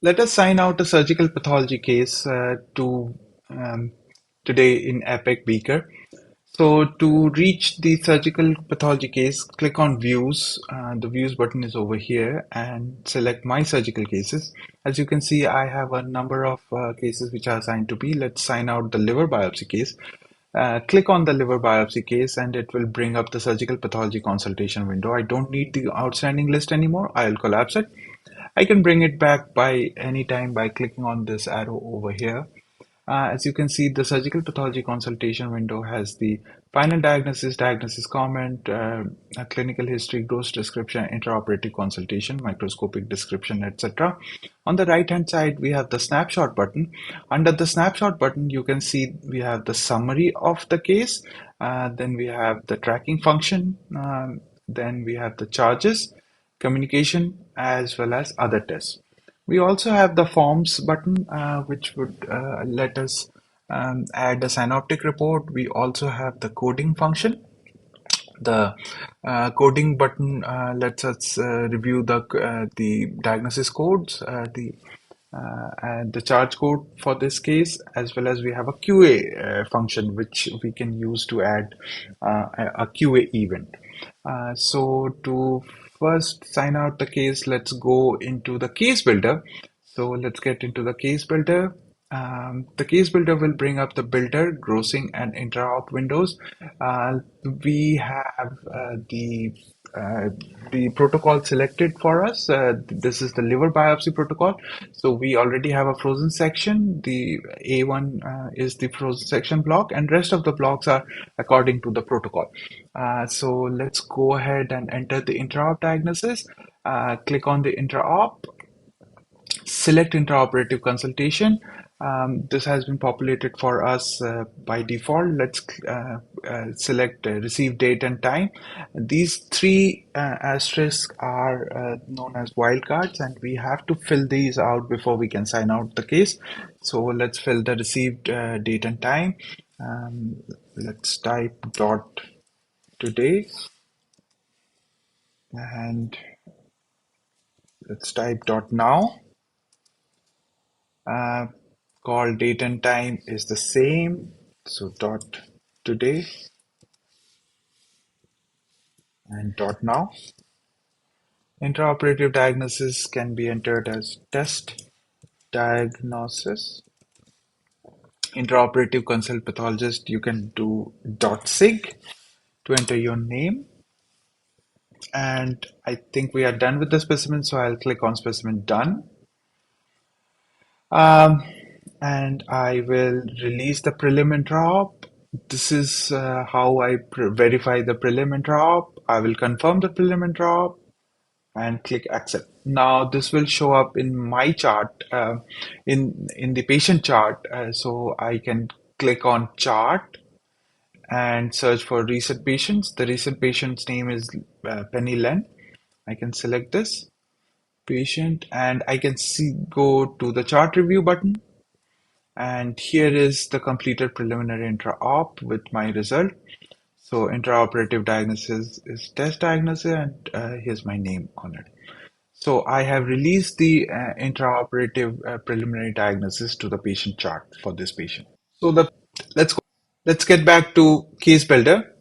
Let us sign out a surgical pathology case to today in Epic Beaker. So to reach the surgical pathology case, click on Views. The Views button is over here and select My Surgical Cases. As you can see, I have a number of cases which are assigned to me. Let's sign out the liver biopsy case. Click on the liver biopsy case and it will bring up the surgical pathology consultation window. I don't need the outstanding list anymore. I'll collapse it. I can bring it back by any time by clicking on this arrow over here. As you can see, the surgical pathology consultation window has the final diagnosis, diagnosis comment, a clinical history, gross description, intraoperative consultation, microscopic description, etc. On the right hand side, we have the snapshot button. Under the snapshot button, you can see we have the summary of the case. Then we have the tracking function. Then we have the charges, communication, as well as other tests. We also have the Forms button, which would let us add a synoptic report. We also have the coding function. The coding button lets us review the diagnosis codes, and the charge code for this case, as well as we have a QA function which we can use to add a QA event. So to first sign out the case, let's go into the case builder. So let's get into the case builder. The case builder will bring up the builder, grossing, and inter-op windows. We have the protocol selected for us. This is the liver biopsy protocol. So we already have a frozen section. The A1 is the frozen section block, and rest of the blocks are according to the protocol. So let's go ahead and enter the intra-op diagnosis. Click on the intra-op. Select intraoperative consultation. This has been populated for us by default. Let's select receive date and time. These three asterisks are known as wildcards, and we have to fill these out before we can sign out the case. So let's fill the received date and time. Let's type dot today, and let's type dot now. Uh, Call date and time is the same. So dot today and dot now. Intraoperative diagnosis can be entered as test diagnosis. Intraoperative consult pathologist, you can do dot sig to enter your name. And I think we are done with the specimen, so I'll click on specimen done. Um, and I will release the prelim intra-op. This is how I verify the prelim intra-op. I will confirm the prelim intra-op and click accept. Now this will show up in my chart, in the patient chart. So I can click on chart and search for recent patients. The recent patient's name is Penny Len. I can select this patient and I can see go to the chart review button. And here is the completed preliminary intra-op with my result. So intraoperative diagnosis is test diagnosis, and here's my name on it. So I have released the intraoperative preliminary diagnosis to the patient chart for this patient. So the let's go. Let's get back to case builder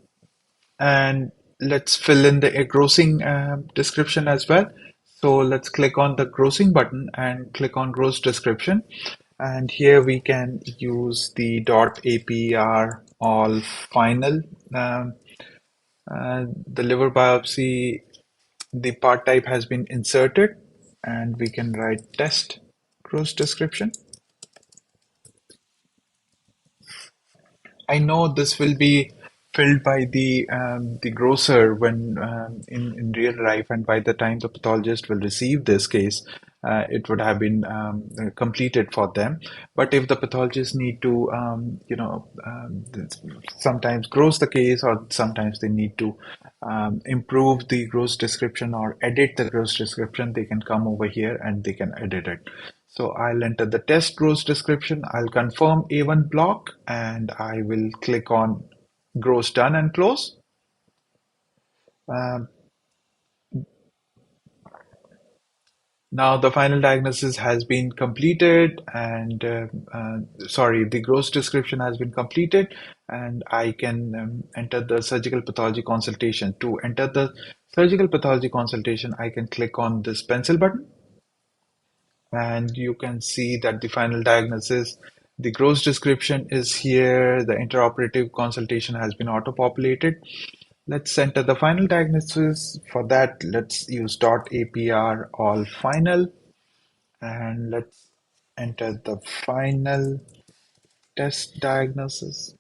and let's fill in the grossing description as well. So let's click on the grossing button and click on gross description. And here we can use the .apr all final. Um, the liver biopsy, the part type has been inserted, and we can write test gross description. I know this will be filled by the grocer when in real life, and by the time the pathologist will receive this case, it would have been completed for them. But if the pathologists need to, sometimes gross the case, or sometimes they need to improve the gross description or edit the gross description, they can come over here and they can edit it. So I'll enter the test gross description. I'll confirm A1 block and I will click on gross done and close. Um, Now the final diagnosis has been completed and sorry, the gross description has been completed and I can enter the surgical pathology consultation. To enter the surgical pathology consultation, I can click on this pencil button and you can see that the final diagnosis, the gross description is here, the interoperative consultation has been auto-populated. Let's enter the final diagnosis. For that, let's use .apr all final and let's enter the final test diagnosis.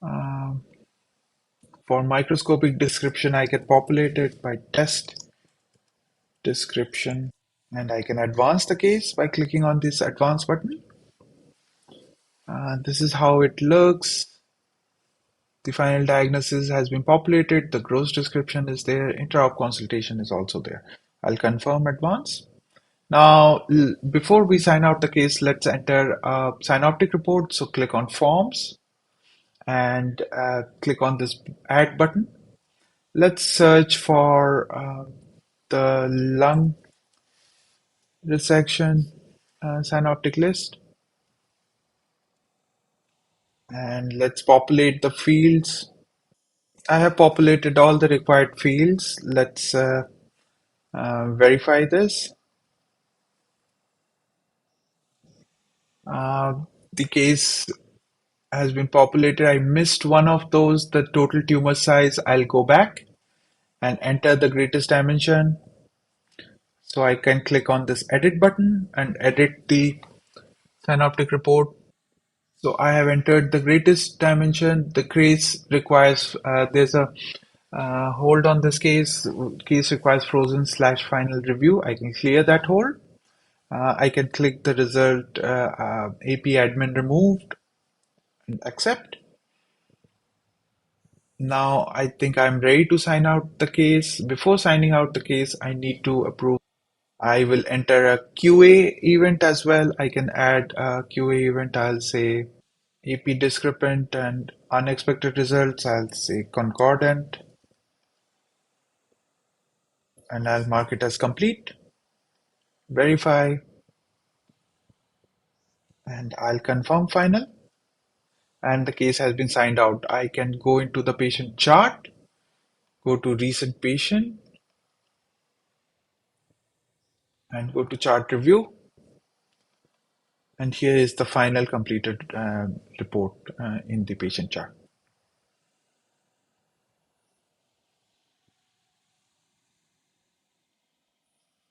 Um, for microscopic description, I can populate it by test description and I can advance the case by clicking on this advance button. This is how it looks. The final diagnosis has been populated. The gross description is there. Interop consultation is also there. I'll confirm advance. Now, before we sign out the case, let's enter a synoptic report. So click on Forms and click on this Add button. Let's search for the lung resection synoptic list and let's populate the fields. I have populated all the required fields. Let's verify this. Uh, the case has been populated. I missed one of those, the total tumor size. I'll go back and enter the greatest dimension. So I can click on this edit button and edit the synoptic report. So I have entered the greatest dimension. The case requires, there's a hold on this case. Case requires frozen/final review. I can clear that hold. I can click the result AP admin removed and accept. Now I think I'm ready to sign out the case. Before signing out the case, I need to approve. I will enter a QA event as well. I can add a QA event. I'll say AP discrepant and unexpected results. I'll say concordant and I'll mark it as complete. Verify and I'll confirm final. And the case has been signed out. I can go into the patient chart, go to recent patient and go to chart review. And here is the final completed report in the patient chart.